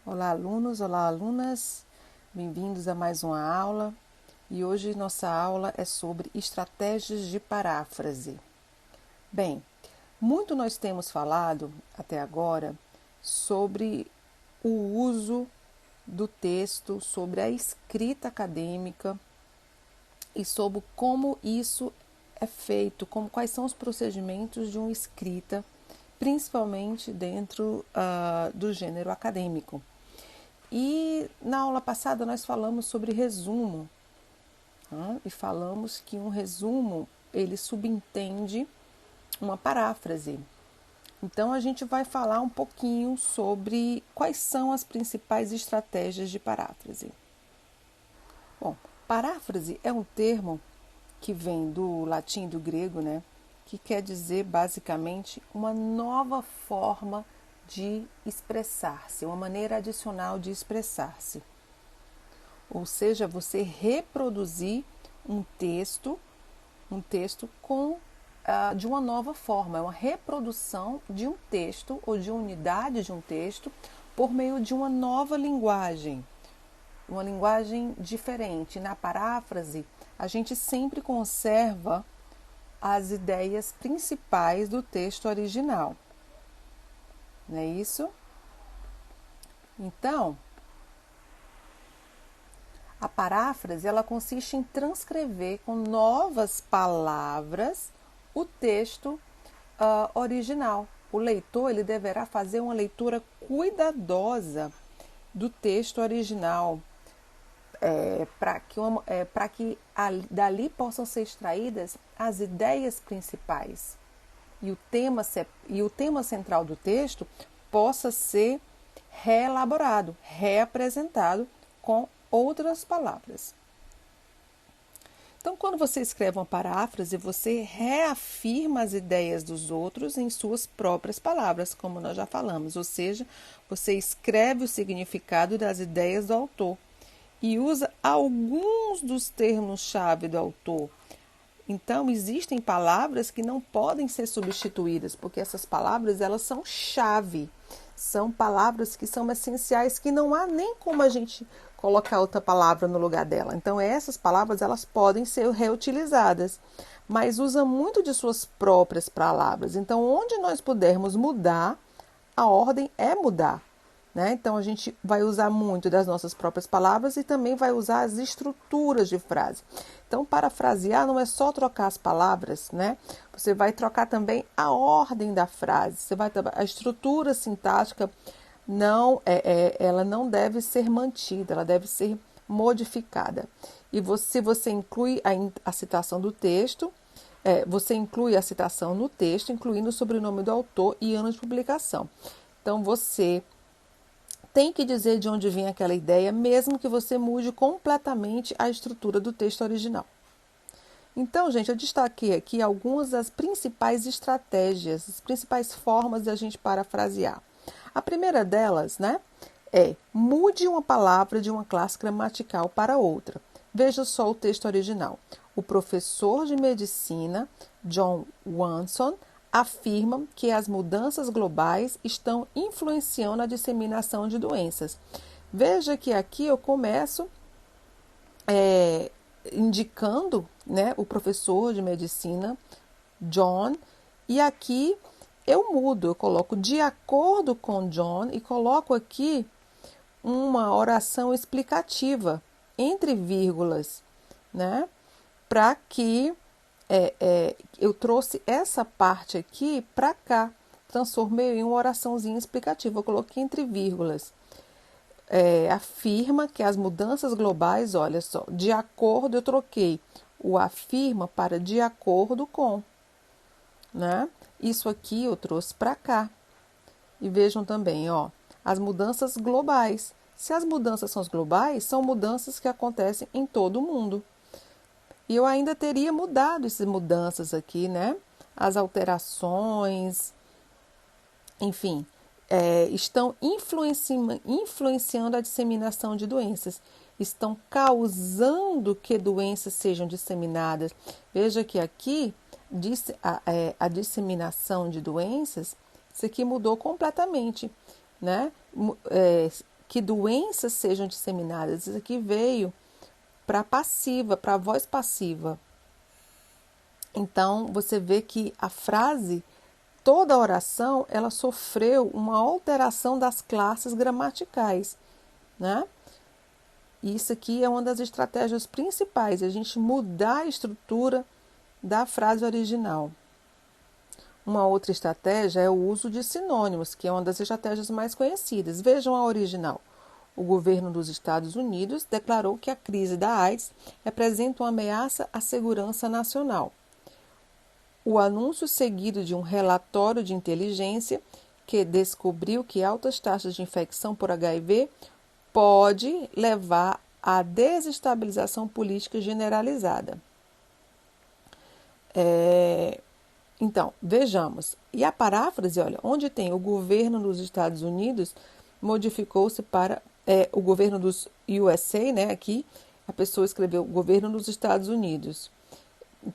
Olá, alunos, olá, alunas, bem-vindos a mais uma aula e hoje nossa aula é sobre estratégias de paráfrase. Bem, muito nós temos falado até agora sobre o uso do texto, sobre a escrita acadêmica e sobre como isso é feito, quais são os procedimentos de uma escrita, principalmente dentro do gênero acadêmico. E na aula passada nós falamos sobre resumo, né? E falamos que um resumo ele subentende uma paráfrase. Então a gente vai falar um pouquinho sobre quais são as principais estratégias de paráfrase. Bom, paráfrase é um termo que vem do latim e do grego, né? Que quer dizer basicamente uma nova forma de expressar-se, uma maneira adicional de expressar-se. Ou seja, você reproduzir um texto de uma nova forma, é uma reprodução de um texto ou de uma unidade de um texto por meio de uma nova linguagem, uma linguagem diferente. Na paráfrase, a gente sempre conserva as ideias principais do texto original. Não é isso? Então, a paráfrase ela consiste em transcrever com novas palavras o texto original. O leitor ele deverá fazer uma leitura cuidadosa do texto original para que dali possam ser extraídas as ideias principais e o tema central do texto possa ser reelaborado, reapresentado com outras palavras. Então, quando você escreve uma paráfrase, você reafirma as ideias dos outros em suas próprias palavras, como nós já falamos, ou seja, você escreve o significado das ideias do autor e usa alguns dos termos-chave do autor. Então, existem palavras que não podem ser substituídas, porque essas palavras elas são chave, são palavras que são essenciais, que não há nem como a gente colocar outra palavra no lugar dela. Então, essas palavras elas podem ser reutilizadas, mas usa muito de suas próprias palavras. Então, onde nós pudermos mudar, a ordem é mudar. Né? Então, a gente vai usar muito das nossas próprias palavras e também vai usar as estruturas de frase. Então, parafrasear não é só trocar as palavras, né? Você vai trocar também a ordem da frase. A estrutura sintática ela não deve ser mantida, ela deve ser modificada. E se você inclui a citação do texto, você inclui a citação no texto, incluindo o sobrenome do autor e ano de publicação. Então, você tem que dizer de onde vem aquela ideia, mesmo que você mude completamente a estrutura do texto original. Então, gente, eu destaquei aqui algumas das principais estratégias, as principais formas de a gente parafrasear. A primeira delas, né, é mude uma palavra de uma classe gramatical para outra. Veja só o texto original. O professor de medicina, John Watson, afirma que as mudanças globais estão influenciando a disseminação de doenças. Veja que aqui eu começo indicando, né, o professor de medicina, John, e aqui eu mudo, eu coloco de acordo com John e coloco aqui uma oração explicativa entre vírgulas, né, para que eu trouxe essa parte aqui para cá, transformei em uma oraçãozinha explicativa, eu coloquei entre vírgulas. Afirma que as mudanças globais, olha só, de acordo, eu troquei o afirma para de acordo com, né? Isso aqui eu trouxe para cá. E vejam também, ó, as mudanças globais. Se as mudanças são globais, são mudanças que acontecem em todo o mundo. E eu ainda teria mudado essas mudanças aqui, né? As alterações, enfim, estão influenciando a disseminação de doenças, estão causando que doenças sejam disseminadas. Veja que aqui a disseminação de doenças, isso aqui mudou completamente, né? que doenças sejam disseminadas. Isso aqui veio para passiva, para a voz passiva. Então, você vê que a frase, toda a oração, ela sofreu uma alteração das classes gramaticais, né? E isso aqui é uma das estratégias principais, a gente mudar a estrutura da frase original. Uma outra estratégia é o uso de sinônimos, que é uma das estratégias mais conhecidas. Vejam a original. O governo dos Estados Unidos declarou que a crise da AIDS representa uma ameaça à segurança nacional. O anúncio seguido de um relatório de inteligência que descobriu que altas taxas de infecção por HIV pode levar à desestabilização política generalizada. Então, vejamos. E a paráfrase, olha, onde tem o governo dos Estados Unidos, modificou-se para o governo dos USA, né? Aqui a pessoa escreveu o governo dos Estados Unidos.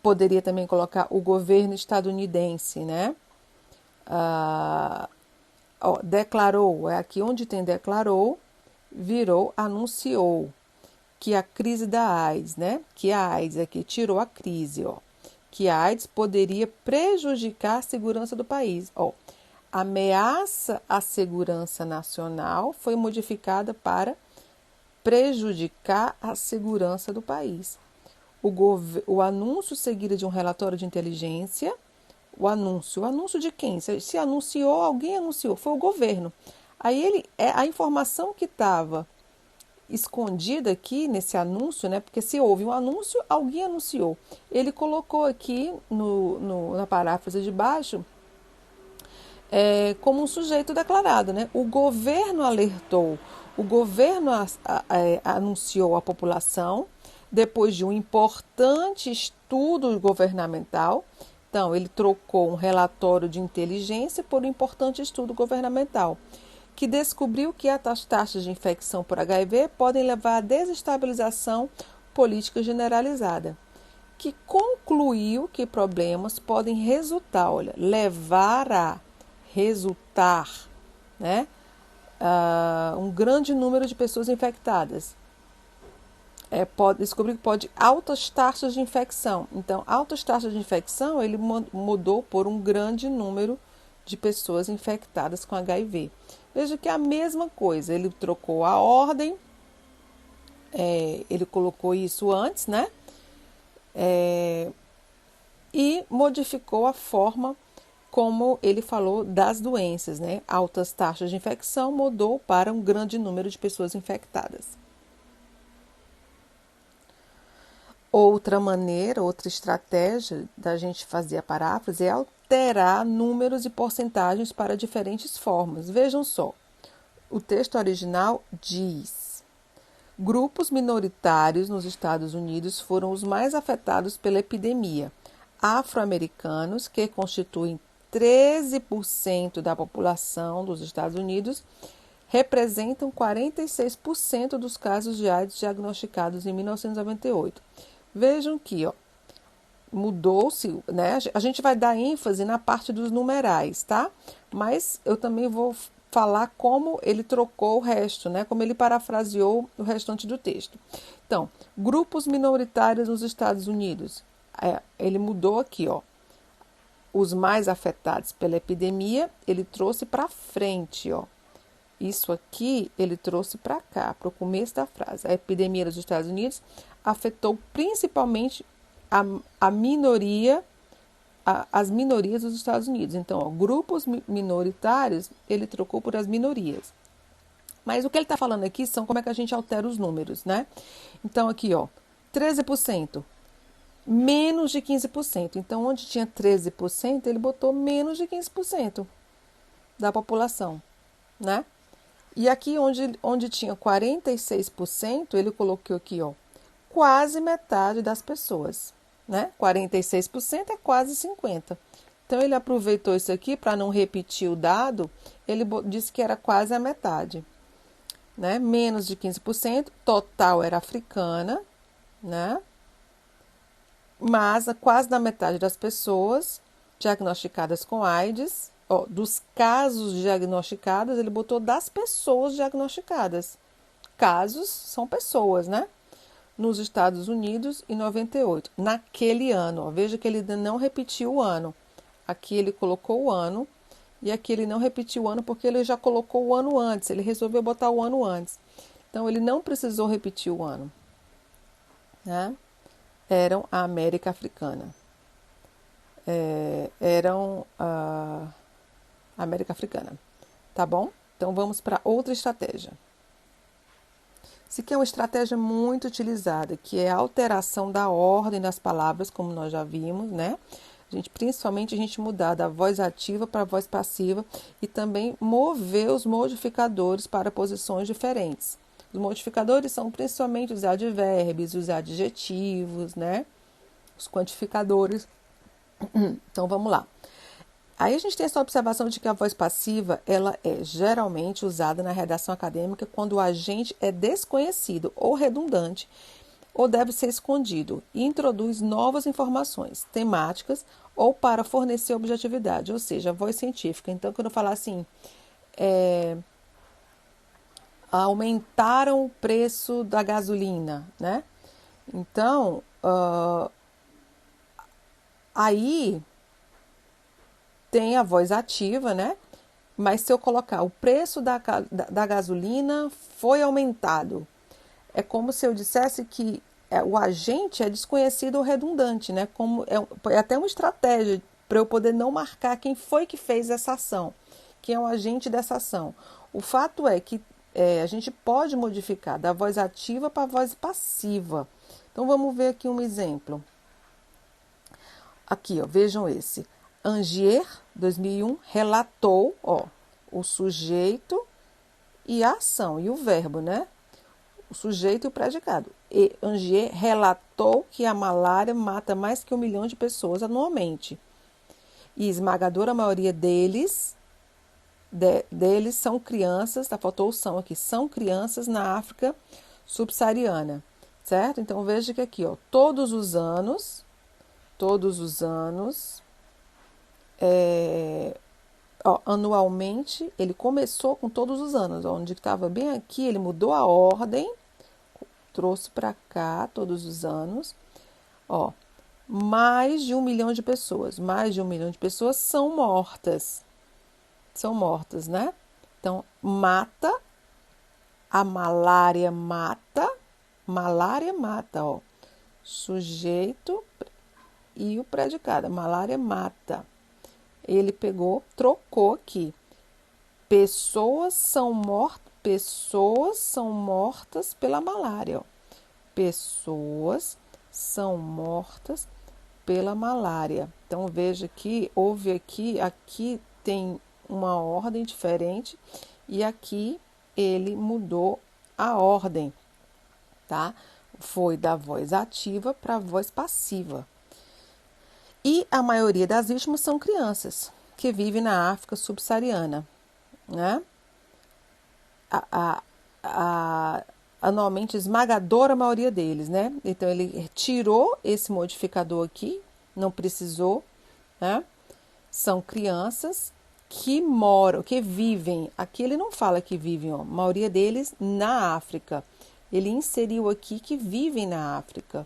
Poderia também colocar o governo estadunidense, né? Declarou, é aqui onde tem declarou, virou anunciou que a crise da AIDS, né? Que a AIDS aqui tirou a crise, ó. Que a AIDS poderia prejudicar a segurança do país. Ó, ameaça à segurança nacional foi modificada para prejudicar a segurança do país. O anúncio seguido de um relatório de inteligência, o anúncio de quem? Se anunciou, alguém anunciou, foi o governo. Aí a informação que estava escondida aqui nesse anúncio, né? Porque se houve um anúncio, alguém anunciou. Ele colocou aqui na paráfrase de baixo como um sujeito declarado, né? O governo alertou, o governo anunciou à população depois de um importante estudo governamental. Então, ele trocou um relatório de inteligência por um importante estudo governamental, que descobriu que as taxas de infecção por HIV podem levar à desestabilização política generalizada, que concluiu que problemas podem resultar, resultar, né, um grande número de pessoas infectadas. Descobriu que pode altas taxas de infecção. Então, altas taxas de infecção, ele mudou por um grande número de pessoas infectadas com HIV. Veja que é a mesma coisa, ele trocou a ordem, ele colocou isso antes, né? E modificou a forma como ele falou das doenças, né? Altas taxas de infecção mudou para um grande número de pessoas infectadas. Outra maneira, outra estratégia da gente fazer a paráfrase é alterar números e porcentagens para diferentes formas. Vejam só, o texto original diz: grupos minoritários nos Estados Unidos foram os mais afetados pela epidemia. Afro-americanos, que constituem 13% da população dos Estados Unidos, representam 46% dos casos de AIDS diagnosticados em 1998. Vejam que, ó, mudou-se, né? A gente vai dar ênfase na parte dos numerais, tá? Mas eu também vou falar como ele trocou o resto, né? Como ele parafraseou o restante do texto. Então, grupos minoritários nos Estados Unidos. Ele mudou aqui, ó. Os mais afetados pela epidemia, ele trouxe para frente, ó. Isso aqui ele trouxe para cá, para o começo da frase. A epidemia dos Estados Unidos afetou principalmente a minoria, as minorias dos Estados Unidos. Então, ó, grupos minoritários, ele trocou por as minorias. Mas o que ele está falando aqui são como é que a gente altera os números, né? Então, aqui, ó, 13%, menos de 15%. Então, onde tinha 13%, ele botou menos de 15% da população, né? E aqui onde tinha 46%, ele colocou aqui, ó, quase metade das pessoas, né? 46% é quase 50%. Então, ele aproveitou isso aqui para não repetir o dado, ele disse que era quase a metade, né? Menos de 15%, total era africana, né? Mas quase da metade das pessoas diagnosticadas com AIDS Ó, dos casos diagnosticados, ele botou das pessoas diagnosticadas. Casos são pessoas, né? Nos Estados Unidos em 98, naquele ano. Ó, veja que ele não repetiu o ano. Aqui ele colocou o ano e aqui ele não repetiu o ano porque ele já colocou o ano antes. Ele resolveu botar o ano antes. Então ele não precisou repetir o ano, né? Eram a América Africana. Eram a América Africana. Tá bom? Então vamos para outra estratégia. Isso aqui é uma estratégia muito utilizada, que é a alteração da ordem das palavras, como nós já vimos, né? Principalmente a gente mudar da voz ativa para a voz passiva e também mover os modificadores para posições diferentes. Os modificadores são principalmente os advérbios, os adjetivos, né? Os quantificadores. Então vamos lá. Aí a gente tem essa observação de que a voz passiva, ela é geralmente usada na redação acadêmica quando o agente é desconhecido ou redundante ou deve ser escondido e introduz novas informações temáticas ou para fornecer objetividade, ou seja, a voz científica. Então, quando eu falar assim, aumentaram o preço da gasolina, né? Então, aí tem a voz ativa, né? Mas se eu colocar o preço da gasolina foi aumentado, é como se eu dissesse que o agente é desconhecido ou redundante, né? É até uma estratégia para eu poder não marcar quem foi que fez essa ação, quem é o agente dessa ação. O fato é que a gente pode modificar da voz ativa para a voz passiva. Então vamos ver aqui um exemplo. Aqui, ó, vejam esse. Angier, 2001, relatou, ó, o sujeito e a ação, e o verbo, né? O sujeito e o predicado. E Angier relatou que a malária mata mais que 1 milhão de pessoas anualmente. E esmagadora maioria deles são crianças, tá? Faltou o são aqui, são crianças na África subsaariana, certo? Então veja que aqui, ó, todos os anos, anualmente, ele começou com todos os anos, ó, onde estava bem aqui, ele mudou a ordem, trouxe para cá todos os anos, ó, mais de 1 milhão de pessoas são mortas, né? Então, a malária mata, ó, sujeito e o predicado, a malária mata. Ele trocou aqui. Pessoas são mortas pela malária. Ó. Pessoas são mortas pela malária. Então veja que houve aqui tem uma ordem diferente e aqui ele mudou a ordem, tá? Foi da voz ativa para a voz passiva. E a maioria das vítimas são crianças que vivem na África subsaariana, né? Anualmente esmagadora maioria deles, né? Então ele tirou esse modificador aqui, não precisou, né? São crianças que vivem, aqui ele não fala que vivem, ó, a maioria deles na África. Ele inseriu aqui que vivem na África,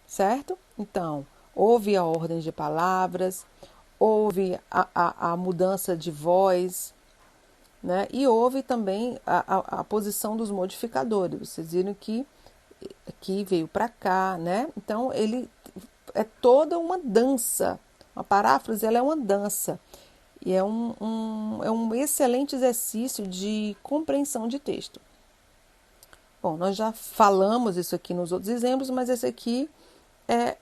certo? Então, houve a ordem de palavras, houve a mudança de voz, né? E houve também a posição dos modificadores. Vocês viram que veio para cá, né? Então, ele é toda uma dança. A paráfrase ela é uma dança. E é um excelente exercício de compreensão de texto. Bom, nós já falamos isso aqui nos outros exemplos, mas esse aqui é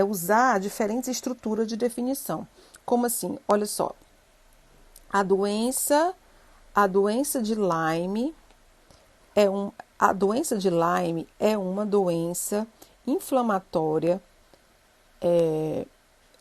usar diferentes estruturas de definição. Como assim? Olha só. A doença de Lyme é uma doença inflamatória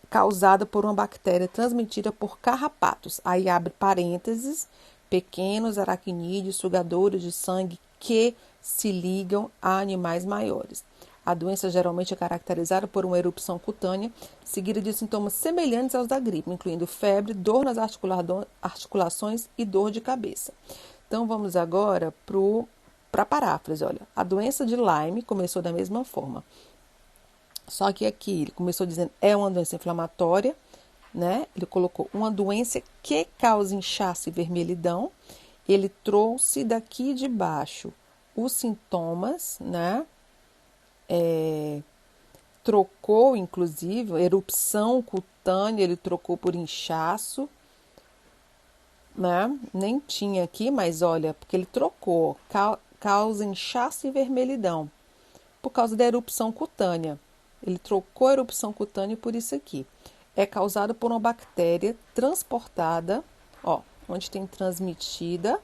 causada por uma bactéria transmitida por carrapatos. Aí abre parênteses, pequenos aracnídeos, sugadores de sangue que se ligam a animais maiores. A doença geralmente é caracterizada por uma erupção cutânea, seguida de sintomas semelhantes aos da gripe, incluindo febre, dor nas articulações e dor de cabeça. Então, vamos agora para a paráfrase. Olha, a doença de Lyme começou da mesma forma. Só que aqui ele começou dizendo é uma doença inflamatória, né? Ele colocou uma doença que causa inchaço e vermelhidão. Ele trouxe daqui de baixo os sintomas, né? Trocou, inclusive, erupção cutânea, ele trocou por inchaço, né? Nem tinha aqui, mas olha, porque ele trocou, causa inchaço e vermelhidão, por causa da erupção cutânea. Ele trocou a erupção cutânea por isso aqui. É causado por uma bactéria transportada, ó, onde tem transmitida,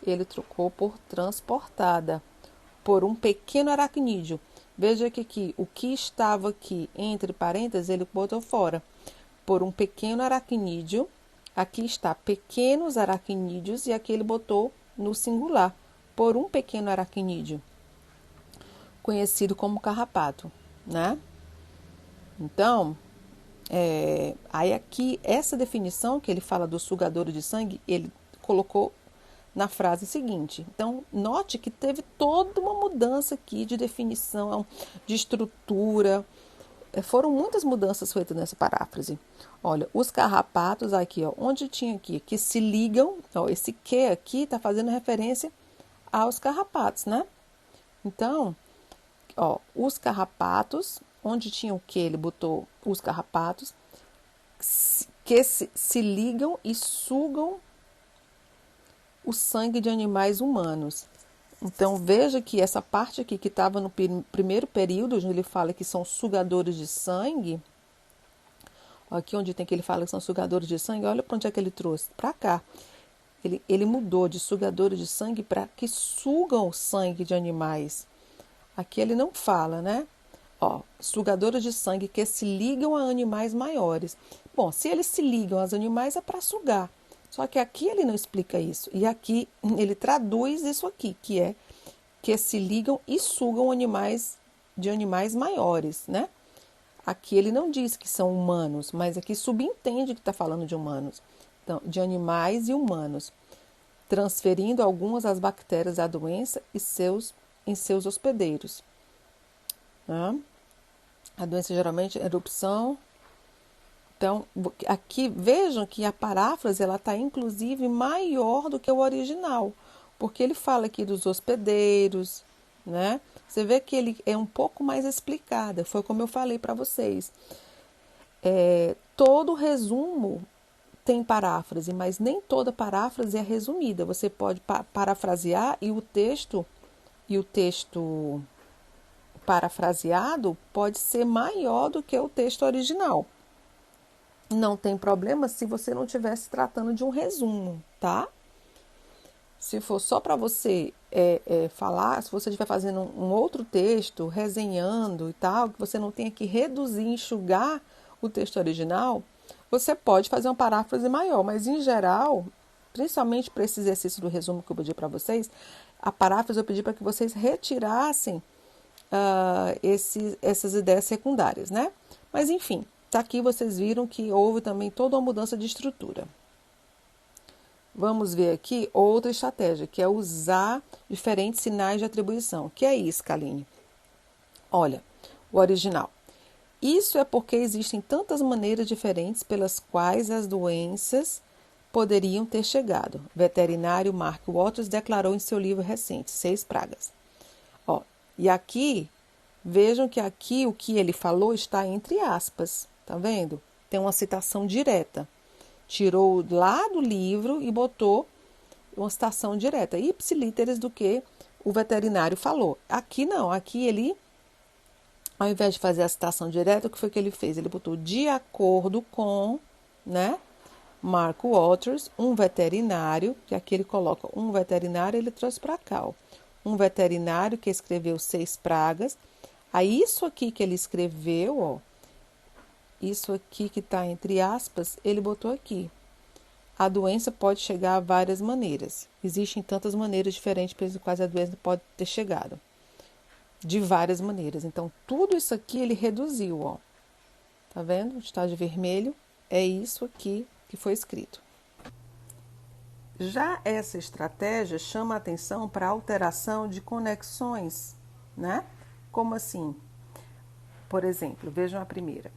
ele trocou por transportada, por um pequeno aracnídeo. Veja que aqui, o que estava aqui entre parênteses, ele botou fora. Por um pequeno aracnídeo, aqui está pequenos aracnídeos e aqui ele botou no singular. Por um pequeno aracnídeo, conhecido como carrapato, né? Então, aí aqui, essa definição que ele fala do sugador de sangue, ele colocou na frase seguinte. Então, note que teve toda uma mudança aqui de definição, de estrutura. Foram muitas mudanças feitas nessa paráfrase. Olha, os carrapatos aqui, ó, onde tinha aqui, que se ligam, ó, esse que aqui está fazendo referência aos carrapatos, né? Então, ó, os carrapatos, onde tinha o que, ele botou os carrapatos, que se ligam e sugam o sangue de animais humanos. Então, veja que essa parte aqui que estava no primeiro período, onde ele fala que são sugadores de sangue, aqui onde tem que ele fala que são sugadores de sangue, olha para onde é que ele trouxe, para cá. Ele mudou de sugadores de sangue para que sugam o sangue de animais. Aqui ele não fala, né? Ó, sugadores de sangue que se ligam a animais maiores. Bom, se eles se ligam aos animais é para sugar. Só que aqui ele não explica isso. E aqui ele traduz isso aqui, que é que se ligam e sugam animais de animais maiores, né? Aqui ele não diz que são humanos, mas aqui subentende que está falando de humanos. Então, de animais e humanos, transferindo algumas das bactérias da doença em seus hospedeiros. Né? A doença geralmente é erupção. Então, aqui vejam que a paráfrase ela está inclusive maior do que o original, porque ele fala aqui dos hospedeiros, né? Você vê que ele é um pouco mais explicada, foi como eu falei para vocês. Todo resumo tem paráfrase, mas nem toda paráfrase é resumida. Você pode parafrasear e o texto parafraseado pode ser maior do que o texto original. Não tem problema se você não estiver se tratando de um resumo, tá? Se for só para você falar, se você estiver fazendo um outro texto, resenhando e tal, que você não tenha que reduzir, enxugar o texto original, você pode fazer uma paráfrase maior, mas em geral, principalmente para esse exercício do resumo que eu pedi para vocês, a paráfrase eu pedi para que vocês retirassem essas ideias secundárias, né? Mas enfim, tá aqui vocês viram que houve também toda uma mudança de estrutura. Vamos ver aqui outra estratégia, que é usar diferentes sinais de atribuição. Que é isso, Kaline? Olha, o original. Isso é porque existem tantas maneiras diferentes pelas quais as doenças poderiam ter chegado. O veterinário Mark Waters declarou em seu livro recente, 6 Pragas. Ó, e aqui, vejam que aqui o que ele falou está entre aspas, tá vendo? Tem uma citação direta. Tirou lá do livro e botou uma citação direta, ipsilíteres do que o veterinário falou. Aqui não, aqui ele, ao invés de fazer a citação direta, o que foi que ele fez? Ele botou de acordo com, né, Mark Waters, um veterinário, que aqui ele coloca um veterinário, ele trouxe para cá, ó, um veterinário que escreveu 6 pragas. Aí isso aqui que ele escreveu, ó, isso aqui que está entre aspas, ele botou aqui. A doença pode chegar a várias maneiras. Existem tantas maneiras diferentes pelas quais a doença pode ter chegado. de várias maneiras. Então, tudo isso aqui ele reduziu, ó. Tá vendo? Está de vermelho, é isso aqui que foi escrito. Já essa estratégia chama a atenção para a alteração de conexões, né? Como assim? Por exemplo, vejam a primeira.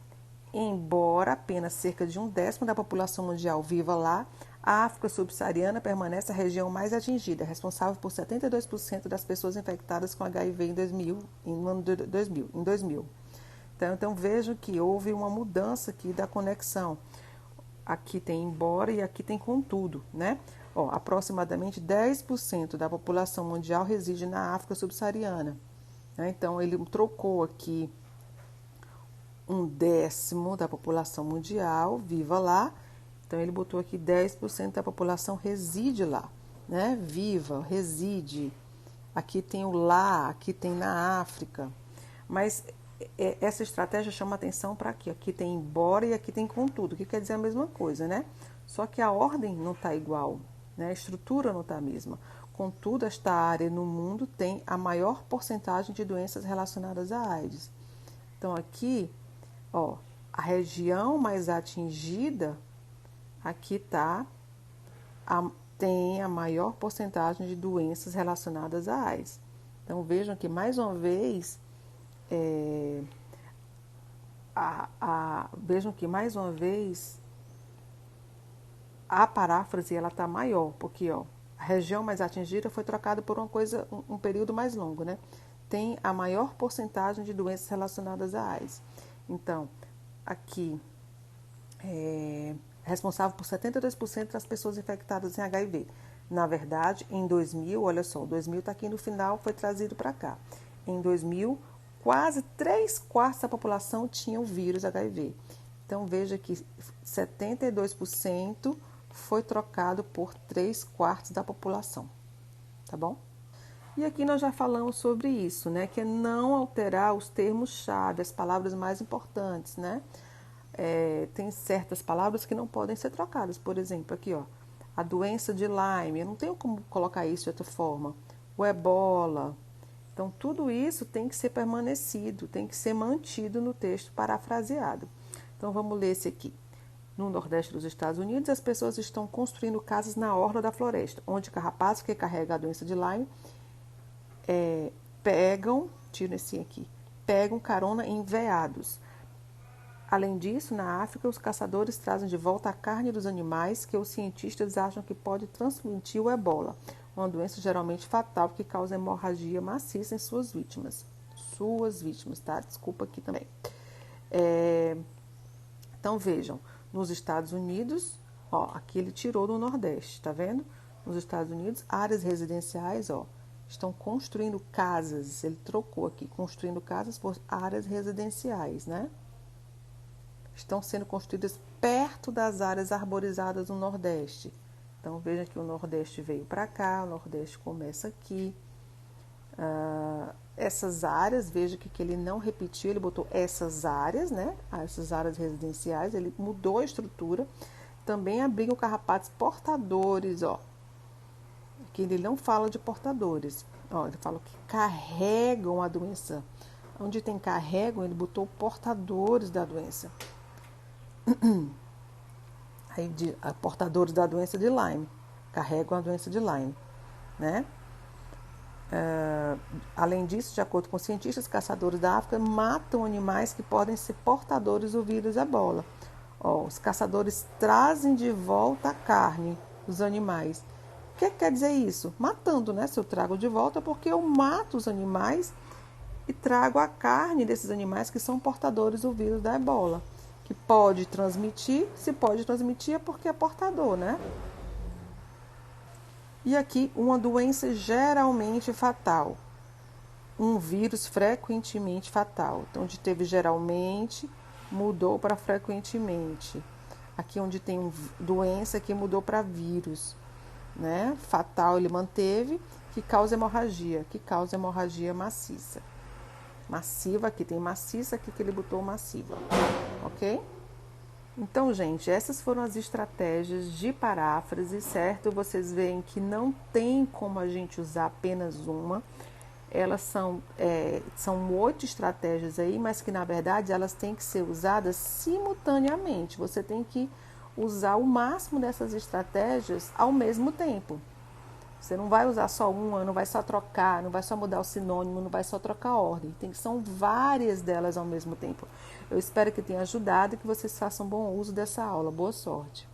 Embora apenas cerca de 1/10 da população mundial viva lá, a África subsaariana permanece a região mais atingida, responsável por 72% das pessoas infectadas com HIV no ano 2000. Então vejam que houve uma mudança aqui da conexão. Aqui tem embora e aqui tem contudo, né? Ó, aproximadamente 10% da população mundial reside na África subsaariana, né? Então ele trocou aqui 1/10 da população mundial viva lá. Então ele botou aqui 10% da população reside lá, né? Viva, reside. Aqui tem o lá, aqui tem na África. Mas essa estratégia chama atenção para aqui. Aqui tem embora e aqui tem contudo, que quer dizer a mesma coisa, né? Só que a ordem não está igual, né? A estrutura não está a mesma. Contudo, esta área no mundo tem a maior porcentagem de doenças relacionadas à AIDS. Então aqui, ó, a região mais atingida, aqui tem a maior porcentagem de doenças relacionadas à AIDS. Então vejam que mais uma vez vejam que mais uma vez a paráfrase ela está maior, porque ó, a região mais atingida foi trocada por um período mais longo, né? Tem a maior porcentagem de doenças relacionadas à AIDS. Então, aqui responsável por 72% das pessoas infectadas em HIV. Na verdade, em 2000, olha só, o 2000 está aqui no final, foi trazido para cá. Em 2000, quase 3/4 da população tinha o vírus HIV. Então, veja que 72% foi trocado por 3/4 da população, tá bom? E aqui nós já falamos sobre isso, né? Que é não alterar os termos-chave, as palavras mais importantes, né? Tem certas palavras que não podem ser trocadas. Por exemplo, aqui, ó, a doença de Lyme, eu não tenho como colocar isso de outra forma. O ebola. Então, tudo isso tem que ser permanecido, tem que ser mantido no texto parafraseado. Então, vamos ler esse aqui. No Nordeste dos Estados Unidos, as pessoas estão construindo casas na orla da floresta, onde carrapatos que carregam a doença de Lyme pegam carona em veados. Além disso, na África, os caçadores trazem de volta a carne dos animais que os cientistas acham que pode transmitir o ebola, uma doença geralmente fatal que causa hemorragia maciça em suas vítimas. Tá? Desculpa aqui também. Então, vejam, nos Estados Unidos, ó, aqui ele tirou do Nordeste, tá vendo? Nos Estados Unidos, áreas residenciais, ó, estão construindo casas, ele trocou aqui, construindo casas por áreas residenciais, né? Estão sendo construídas perto das áreas arborizadas no Nordeste. Então, veja que o Nordeste veio para cá, o Nordeste começa aqui. Essas áreas, veja que ele não repetiu, ele botou essas áreas, né? Essas áreas residenciais, ele mudou a estrutura. Também abrigam carrapatos portadores, ó. Aqui ele não fala de portadores, ó, ele fala que carregam a doença. Onde tem carregam, ele botou portadores da doença. Aí, portadores da doença de Lyme, carregam a doença de Lyme, né? Além disso, de acordo com cientistas, caçadores da África matam animais que podem ser portadores do vírus ebola. Ó, os caçadores trazem de volta a carne dos animais. O que quer dizer isso? Matando, né? Se eu trago de volta, porque eu mato os animais e trago a carne desses animais que são portadores do vírus da ebola. Que pode transmitir, se pode transmitir é porque é portador, né? E aqui, uma doença geralmente fatal. Um vírus frequentemente fatal. Então, onde teve geralmente, mudou para frequentemente. Aqui onde tem doença, aqui mudou para vírus, né? Fatal ele manteve, que causa hemorragia maciça. Massiva, aqui tem maciça, aqui que ele botou massiva, ok? Então, gente, essas foram as estratégias de paráfrase, certo? Vocês veem que não tem como a gente usar apenas uma. Elas são 8 estratégias aí, mas que na verdade elas têm que ser usadas simultaneamente. Você tem que usar o máximo dessas estratégias ao mesmo tempo. Você não vai usar só uma, não vai só trocar, não vai só mudar o sinônimo, não vai só trocar a ordem. São várias delas ao mesmo tempo. Eu espero que tenha ajudado e que vocês façam bom uso dessa aula. Boa sorte!